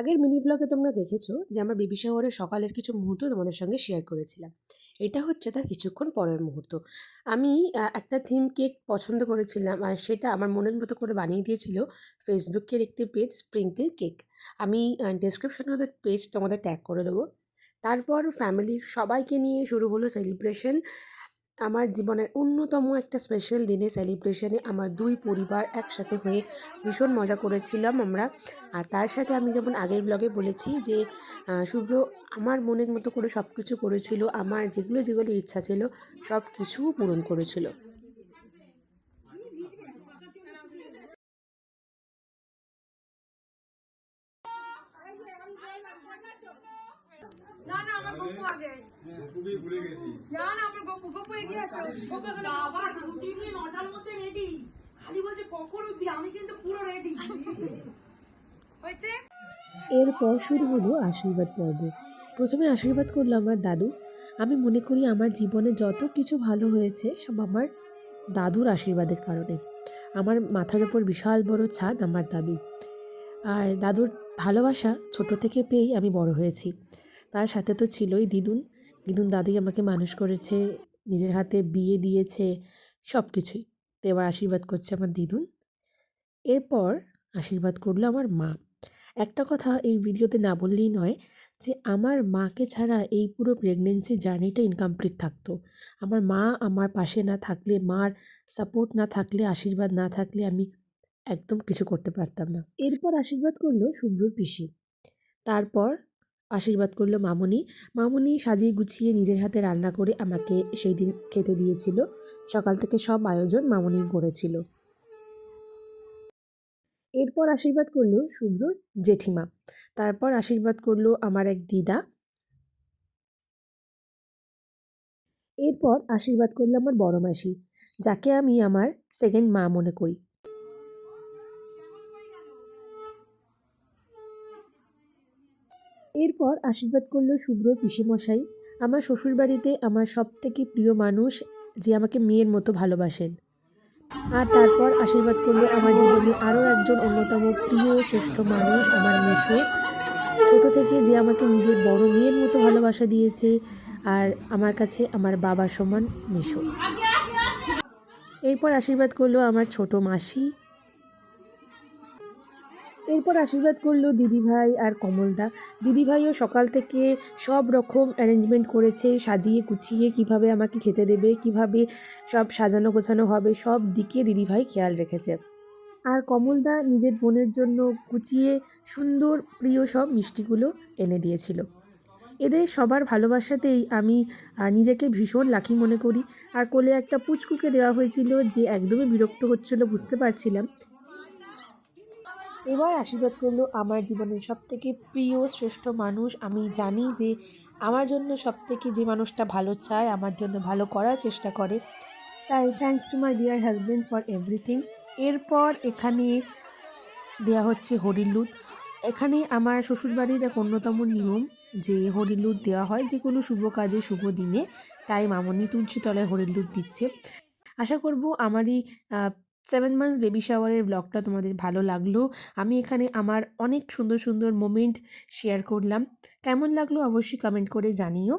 আগের মিনি ব্লগে তোমরা দেখেছো যে আমার বেবি শাওয়ারের সকালের কিছু মুহূর্ত তোমাদের সঙ্গে শেয়ার করেছিলাম। এটা হচ্ছে তার কিছুক্ষণ পরের মুহূর্ত। আমি একটা থিম কেক পছন্দ করেছিলাম আর সেটা আমার মনের মতো করে বানিয়ে দিয়েছিল ফেসবুকের একটি পেজ স্প্রিঙ্কেল কেক। আমি ডেসক্রিপশনে ওদের পেজ তোমাদের ট্যাগ করে দেবো। তারপর ফ্যামিলির সবাইকে নিয়ে শুরু হলো সেলিব্রেশন। আমার জীবনের অন্যতম একটা স্পেশাল দিনে সেলিব্রেশনে আমার দুই পরিবার একসাথে হয়ে ভীষণ মজা করেছিলাম আমরা। আর তার সাথে আমি যেমন আগের ব্লগে বলেছি যে শুভ্র আমার মনের মতো করে সব কিছু করেছিল, আমার যেগুলো যেগুলো ইচ্ছা ছিল সব কিছু পূরণ করেছিল। না না আমার গপ্পু আগে খুবই ভুলে গেছি। না না আমার গপ্পু গপ্পু এগিয়ে আসো। বাবা ছুটি নিয়ে 9টার মধ্যে রেডি, খালি বলছে কখন উঠবি, আমি কিন্তু পুরো রেডি হয়েছে। এরপর শুরু হলো আশীর্বাদ পর্ব। প্রথমে আশীর্বাদ করলো আমার দাদু। আমি মনে করি আমার জীবনে যত কিছু ভালো হয়েছে সব আমার দাদুর আশীর্বাদের কারণে। আমার মাথার ওপর বিশাল বড় ছাদ আমার দাদু। আর দাদুর ভালোবাসা ছোট থেকে পেয়েই আমি বড় হয়েছি। তার সাথে তো ছিলই দিদুন। দিদুন দাদুই আমাকে মানুষ করেছে, নিজের হাতে বিয়ে দিয়েছে, সব কিছুই। তো এবার আশীর্বাদ করছে আমার দিদুন। এরপর আশীর্বাদ করলো আমার মা। একটা কথা এই ভিডিওতে না বললেই নয় যে আমার মাকে ছাড়া এই পুরো প্রেগনেন্সি জার্নিটা ইনকমপ্লিট থাকতো। আমার মা আমার পাশে না থাকলে, মার সাপোর্ট না থাকলে, আশীর্বাদ না থাকলে আমি একদম কিছু করতে পারতাম না। এরপর আশীর্বাদ করলো শুভ্রর পিসি। তারপর আশীর্বাদ করলো মামুনি। মামুনি সাজিয়ে গুছিয়ে নিজের হাতে রান্না করে আমাকে সেই দিন খেতে দিয়েছিল। সকাল থেকে সব আয়োজন মামুনি করেছিল। এরপর আশীর্বাদ করলো শুভ্রর জেঠিমা। তারপর আশীর্বাদ করলো আমার এক দিদা। এরপর আশীর্বাদ করলো আমার বড় মাসি, যাকে আমি আমার সেকেন্ড মা মনে করি। এরপর আশীর্বাদ করলো শুভ্রর পিসেমশাই, আমার শ্বশুরবাড়িতে আমার সবথেকে প্রিয় মানুষ, যে আমাকে মেয়ের মতো ভালোবাসেন। আর তারপর আশীর্বাদ করলো আমার জীবনে আরও একজন অন্যতম প্রিয় শ্রেষ্ঠ মানুষ, আমার মেসো। ছোট থেকে যে আমাকে নিজের বড় মেয়ের মতো ভালোবাসা দিয়েছে, আর আমার কাছে আমার বাবার সমান মেসো। এরপর আশীর্বাদ করলো আমার ছোট মাসি। এরপর আশীর্বাদ করলো দিদিভাই আর কমলদা। দিদিভাইও সকাল থেকে সব রকম অ্যারেঞ্জমেন্ট করেছে, সাজিয়ে গুছিয়ে কিভাবে আমাকে খেতে দেবে, কিভাবে সব সাজানো গোছানো হবে, সব দিকে দিদিভাই খেয়াল রেখেছে। আর কমলদা নিজের বোনের জন্য গুছিয়ে সুন্দর প্রিয় সব মিষ্টিগুলো এনে দিয়েছিল। এদের সবার ভালোবাসাতেই আমি নিজেকে ভীষণ লাকি মনে করি। আর কোলে একটা পুচকুকে দেওয়া হয়েছিল, যে একদমই বিরক্ত হচ্ছিল, বুঝতে পারছিলাম। এবার আশীর্বাদ করলো আমার জীবনের সবথেকে প্রিয় শ্রেষ্ঠ মানুষ। আমি জানি যে আমার জন্য সবথেকে যে মানুষটা ভালো চায়, আমার জন্য ভালো করার চেষ্টা করে, তাই thanks to my dear husband for everything. এরপর এখানে দেয়া হচ্ছে হরিলুট। এখানে আমার শ্বশুরবাড়ির এক অন্যতম নিয়ম যে হরিলুট দেওয়া হয় যে কোনো শুভ কাজে শুভ দিনে, তাই মামনি তুলসী তলায় হরিলুট দিচ্ছে। আশা করব আমার এই 7 মান্থস বেবি শাওয়ারের ব্লগটা তোমাদের ভালো লাগলো। আমি এখানে আমার অনেক সুন্দর সুন্দর মোমেন্ট শেয়ার করলাম। কেমন লাগলো অবশ্যই কমেন্ট করে জানিও।